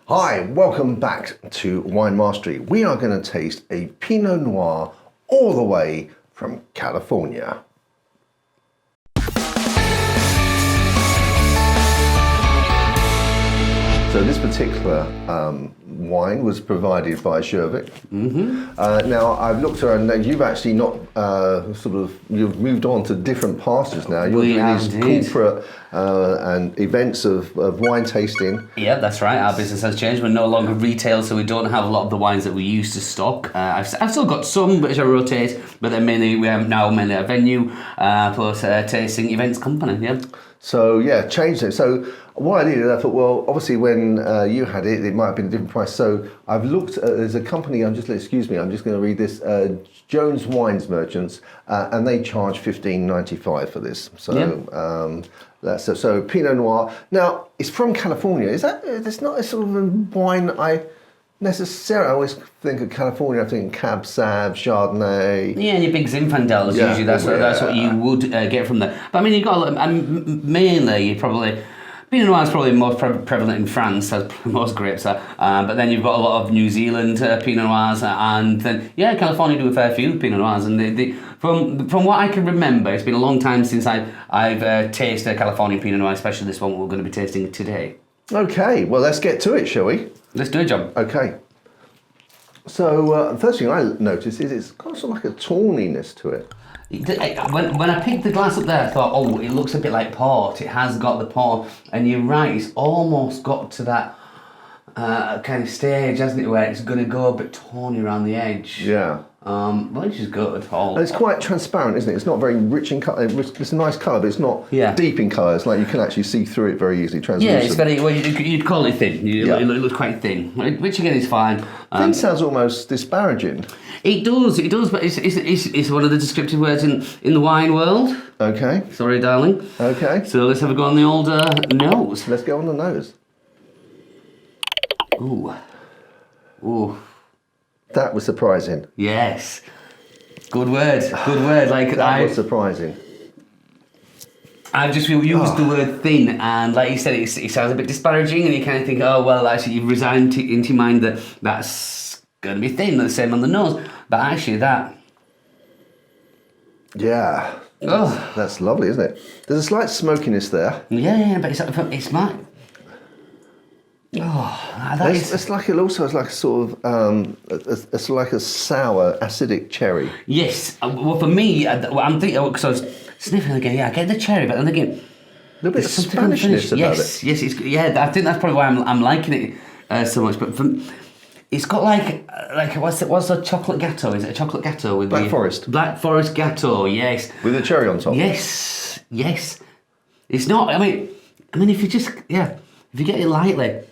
Hi, welcome back to Wine Mastery. We are going to taste a Pinot Noir all the way from California. So this particular wine was provided by Shervick. Now I've looked around. Now you've actually not you've moved on to different pastures now. You're doing these corporate and events of wine tasting. Yeah, that's right. Our business has changed. We're no longer retail, so we don't have a lot of the wines that we used to stock. I've still got some, which I rotate, but then we have now mainly a venue plus a tasting events company. Yeah. So yeah, changed it. So what I did, I thought, well, obviously when you had it, it might have been a different price. So I've looked. There's a company. I'm just going to read this. Jones Wines Merchants, and they charge $15.95 for this. So that's so Pinot Noir. Now it's from California. Is that? It's not a sort of a wine I necessarily. I always think of California. I think Cab Sauv, Chardonnay. Yeah, and your big Zinfandels. Usually that's what you would get from there. But I mean, you've got mainly you probably. Pinot Noir is probably more prevalent in France, as most grapes are, but then you've got a lot of New Zealand Pinot Noirs, and then, California do a fair few Pinot Noirs, and from what I can remember, it's been a long time since I've tasted a Californian Pinot Noir, especially this one we're going to be tasting today. Okay, well let's get to it, shall we? Let's do it, John. Okay. So the first thing I noticed is it's got sort of like a tawniness to it. When I picked the glass up there, I thought, oh, it looks a bit like port. It has got the port, and you're right. It's almost got to that kind of stage, hasn't it, where it's going to go a bit tawny around the edge. Yeah. Which is good. And it's quite transparent, isn't it? It's not very rich in colour. It's a nice colour, but it's not deep in colour. It's like you can actually see through it very easily. Translucent. Yeah, it's very. Well, you'd call it thin. It looks quite thin, which again is fine. Thin sounds almost disparaging. It does, but it's one of the descriptive words in the wine world. Okay. Sorry, darling. Okay. So let's have a go on the old nose. Let's go on the nose. Ooh. Ooh. That was surprising. Yes. Good word. Good word. That was surprising. I've just used the word thin, and like you said, it sounds a bit disparaging, and you kind of think, oh, well, actually, you've resigned into your mind that that's going to be thin, the same on the nose. But actually, that... Yeah. That's lovely, isn't it? There's a slight smokiness there. Yeah, but it's my... It's like it also has like a sort of it's like a sour, acidic cherry. Yes. Well, for me, I'm thinking because I was sniffing again. Yeah, I get the cherry, but then again, a little bit of Spanishness about it. Yes. I think that's probably why I'm liking it so much. But it's got like what's the chocolate gâteau? Is it a chocolate gâteau with Black Forest? Black Forest gâteau. Yes. With the cherry on top. Yes. It's not. I mean, if you just if you get it lightly.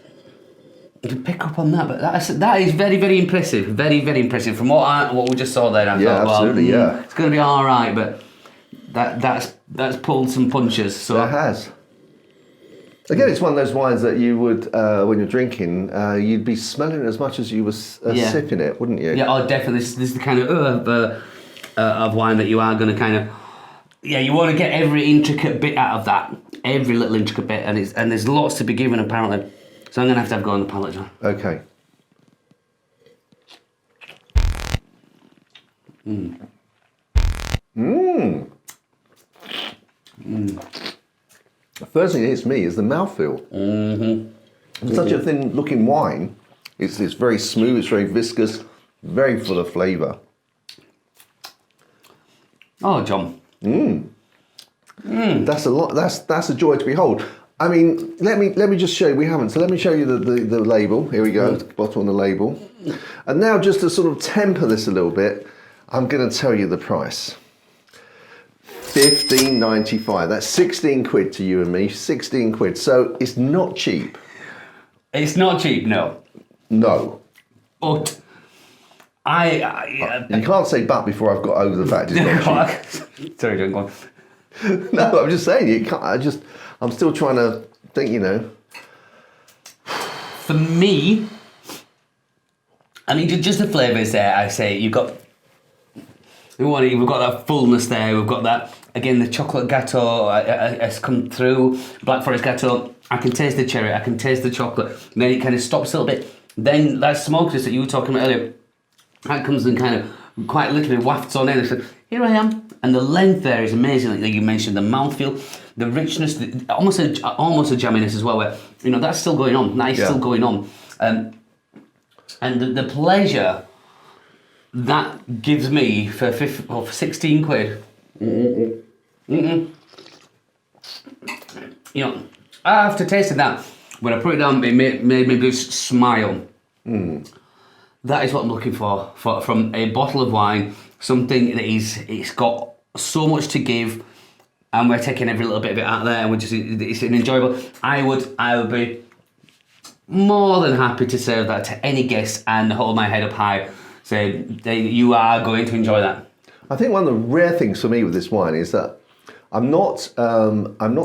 You can pick up on that, but that is very, very impressive. Very, very impressive. From what we just saw there, I thought, absolutely, it's going to be all right, but that's pulled some punches. So it has. Again, it's one of those wines that you would, when you're drinking, you'd be smelling it as much as you were sipping it, wouldn't you? Yeah, definitely. This is the kind of wine that you are going to kind of. Yeah, you want to get every intricate bit out of that, every little intricate bit, and there's lots to be given apparently. So I'm going to have a go on the palate, John. Okay. The first thing that hits me is the mouthfeel. It's such a thin-looking wine. It's very smooth. It's very viscous. Very full of flavour. Oh, John. That's a lot. That's a joy to behold. I mean, let me just show you. We haven't, so let me show you the label. Here we go, the bottom on the label. And now, just to sort of temper this a little bit, I'm going to tell you the price. $15.95. That's 16 quid to you and me. 16 quid. So it's not cheap. It's not cheap, no. No. But you can't say "but" before I've got over the fact it's not cheap. Sorry, John, go on. No, I'm just saying you can't. I'm still trying to think, For me, I mean, just the flavours there, I say, we've got that fullness there, we've got that, again, the chocolate gâteau has come through, Black Forest gâteau, I can taste the cherry, I can taste the chocolate, and then it kind of stops a little bit. Then that smokiness that you were talking about earlier, that comes and kind of quite literally wafts on in. So here I am, and the length there is amazing. Like you mentioned, the mouthfeel, the richness, almost a jamminess as well. Where that's still going on. That is still going on, and the pleasure that gives me for 16 quid. After tasting that, when I put it down, it made me just smile. That is what I'm looking for from a bottle of wine. Something that it's got so much to give, and we're taking every little bit of it out there, and it's an enjoyable. I would be more than happy to serve that to any guest and hold my head up high, say you are going to enjoy that. I think one of the rare things for me with this wine is that I'm not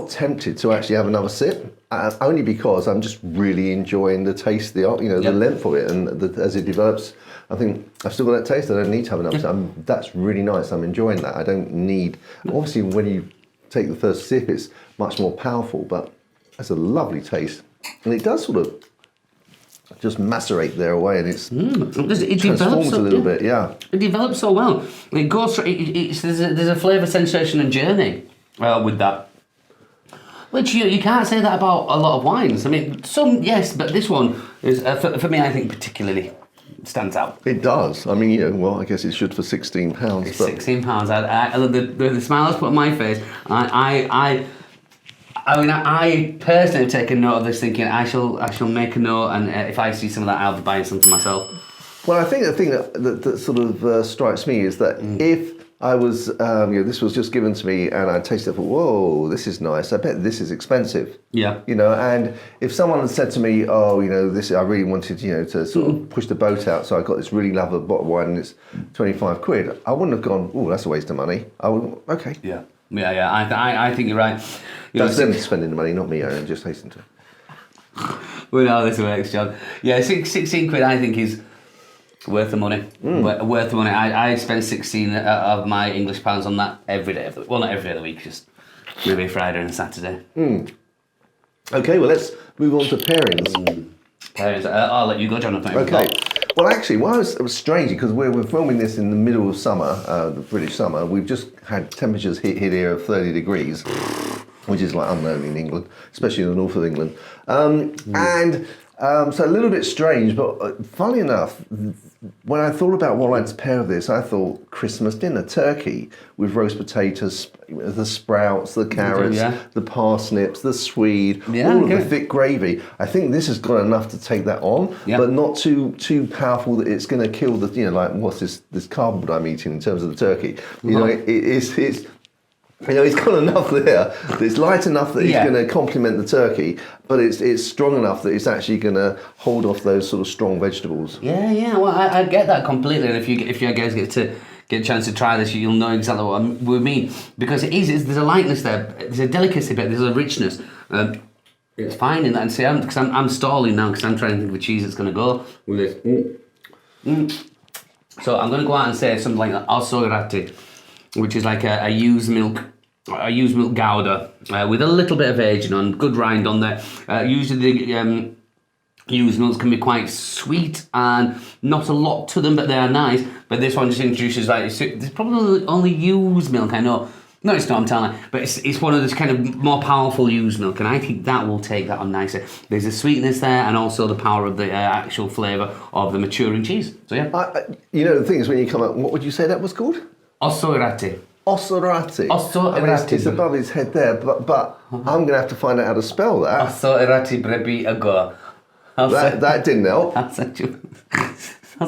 tempted to actually have another sip, only because I'm just really enjoying the taste, the length of it, and as it develops, I think I've still got that taste. I don't need to have another sip. That's really nice. I'm enjoying that. I don't need. Obviously, when you take the first sip, it's much more powerful, but it's a lovely taste, and it does sort of just macerate there away, and it transforms a little bit. Yeah, it develops so well. It goes. There's a flavour, sensation, and journey with that. Which you can't say that about a lot of wines. I mean, some yes, but this one is for me. I think particularly stands out. It does. I mean, I guess it should for £16. It's £16. The smile has put on my face. I personally have taken note of this, thinking I shall make a note, and if I see some of that, I'll be buying something myself. Well, I think the thing that sort of strikes me is that if I was, this was just given to me and I tasted it, thought, whoa, this is nice. I bet this is expensive. Yeah. And if someone had said to me, this I really wanted, to sort of push the boat out, so I got this really lovely bottle of wine and it's 25 quid, I wouldn't have gone, oh, that's a waste of money. I would, okay. Yeah. I think you're right. That's them spending the money, not me. I just hasten to. We know this works, John. Yeah, 16 quid I think is worth the money. Worth the money. I spend 16 of my English pounds on that every day of the week. Well, not every day of the week, just maybe Friday and Saturday. Okay, well, let's move on to pairings. Pairings. I'll let you go, Jonathan. Okay. Well, actually, it was strange because we're filming this in the middle of summer, the British summer. We've just had temperatures hit here of 30 degrees, which is like unknown in England, especially in the north of England. So a little bit strange, but funnily enough, when I thought about what I'd to pair with this, I thought Christmas dinner, turkey with roast potatoes, the sprouts, the carrots, the parsnips, the swede, all of the thick gravy. I think this has got enough to take that on, but not too powerful that it's going to kill the, what's this cardboard I'm eating in terms of the turkey. It's got enough there that it's light enough that it's going to complement the turkey, but it's strong enough that it's actually going to hold off those sort of strong vegetables. Yeah. Well, I get that completely, and if you guys get a chance to try this, you'll know exactly what we mean, because there's a lightness there, there's a delicacy bit, there's a richness. It's fine in that, and see, I'm stalling now because I'm trying to think of a cheese that's going to go with this. So I'm going to go out and say something like Alsorati, which is like a used milk gouda with a little bit of aging on, good rind on there. Usually the used milks can be quite sweet and not a lot to them, but they are nice. But this one just introduces there's probably only used milk, I know. No, it's not, I'm telling you. But it's one of those kind of more powerful used milk, and I think that will take that on nicer. There's a sweetness there, and also the power of the actual flavour of the maturing cheese. So yeah. The thing is, when you come up, what would you say that was called? Ossorati. It's above his head there, but I'm going to have to find out how to spell that. Ossorati brebi ago. That didn't help. I'll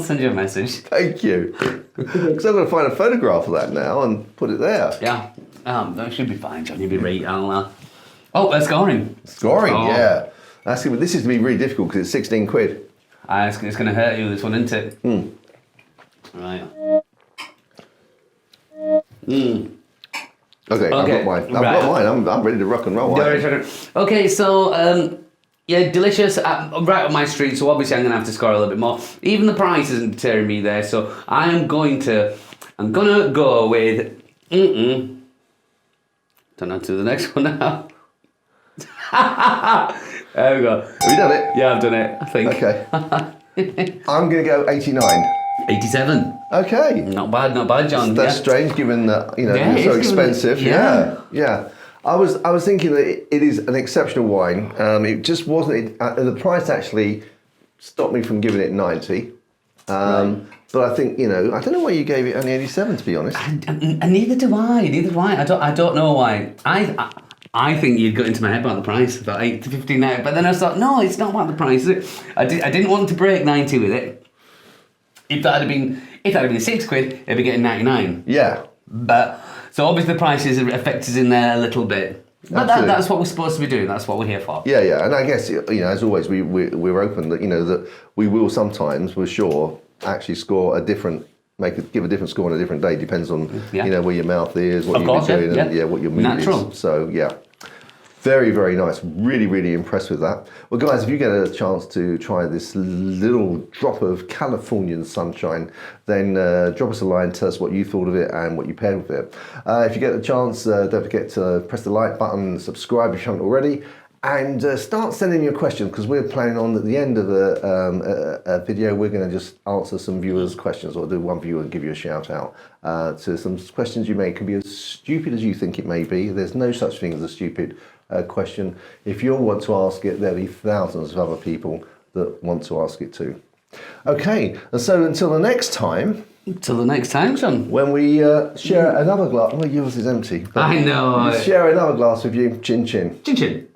send you a message. Thank you. Because I'm going to find a photograph of that now and put it there. Yeah. That should be fine, John. You'll be right. They're scoring. Scoring, yeah. This is going to be really difficult because it's 16 quid. It's going to hurt you, this one, isn't it? Right. Okay, I've got mine. I'm ready to rock and roll. Okay, so delicious. Right up my street. So obviously I'm gonna have to score a little bit more. Even the price isn't tearing me there. So I'm gonna go with. Don't know to the next one now. There we go. Have you done it? Yeah, I've done it, I think. Okay. I'm going to go 89. 87. Okay. Not bad, John. That's strange, given that Yeah, it's so it's given- expensive. yeah. Yeah. I was thinking that it is an exceptional wine. It just wasn't. The price actually stopped me from giving it 90. Right. But I think I don't know why you gave it only 87. To be honest. And neither do I. I don't know why. I think you'd got into my head about the price, about 8 to 15 now. But then I thought, no, it's not about the price, is it? I didn't want to break 90 with it. If that had been £6, it'd be getting 99. Yeah. But so obviously the prices affect us in there a little bit. But that's what we're supposed to be doing. That's what we're here for. Yeah, and I guess as always, we're open that that we will sometimes, we're sure, actually score a different, give a different score on a different day. Depends on where your mouth is, what you're doing, and what your mood Natural. is. So yeah. Very, very nice. Really, really impressed with that. Well, guys, if you get a chance to try this little drop of Californian sunshine, then drop us a line, tell us what you thought of it and what you paired with it. If you get a chance, don't forget to press the like button, subscribe if you haven't already, and start sending your questions, because we're planning on at the end of a video, we're going to just answer some viewers' questions, or do one viewer and give you a shout out to some questions you may. It can be as stupid as you think it may be. There's no such thing as a stupid question. If you want to ask it, there'll be thousands of other people that want to ask it too. Okay, and so until the next time. Until the next time, John. When we share another glass. Well, yours is empty. I know. We share another glass with you. Chin chin. Chin chin.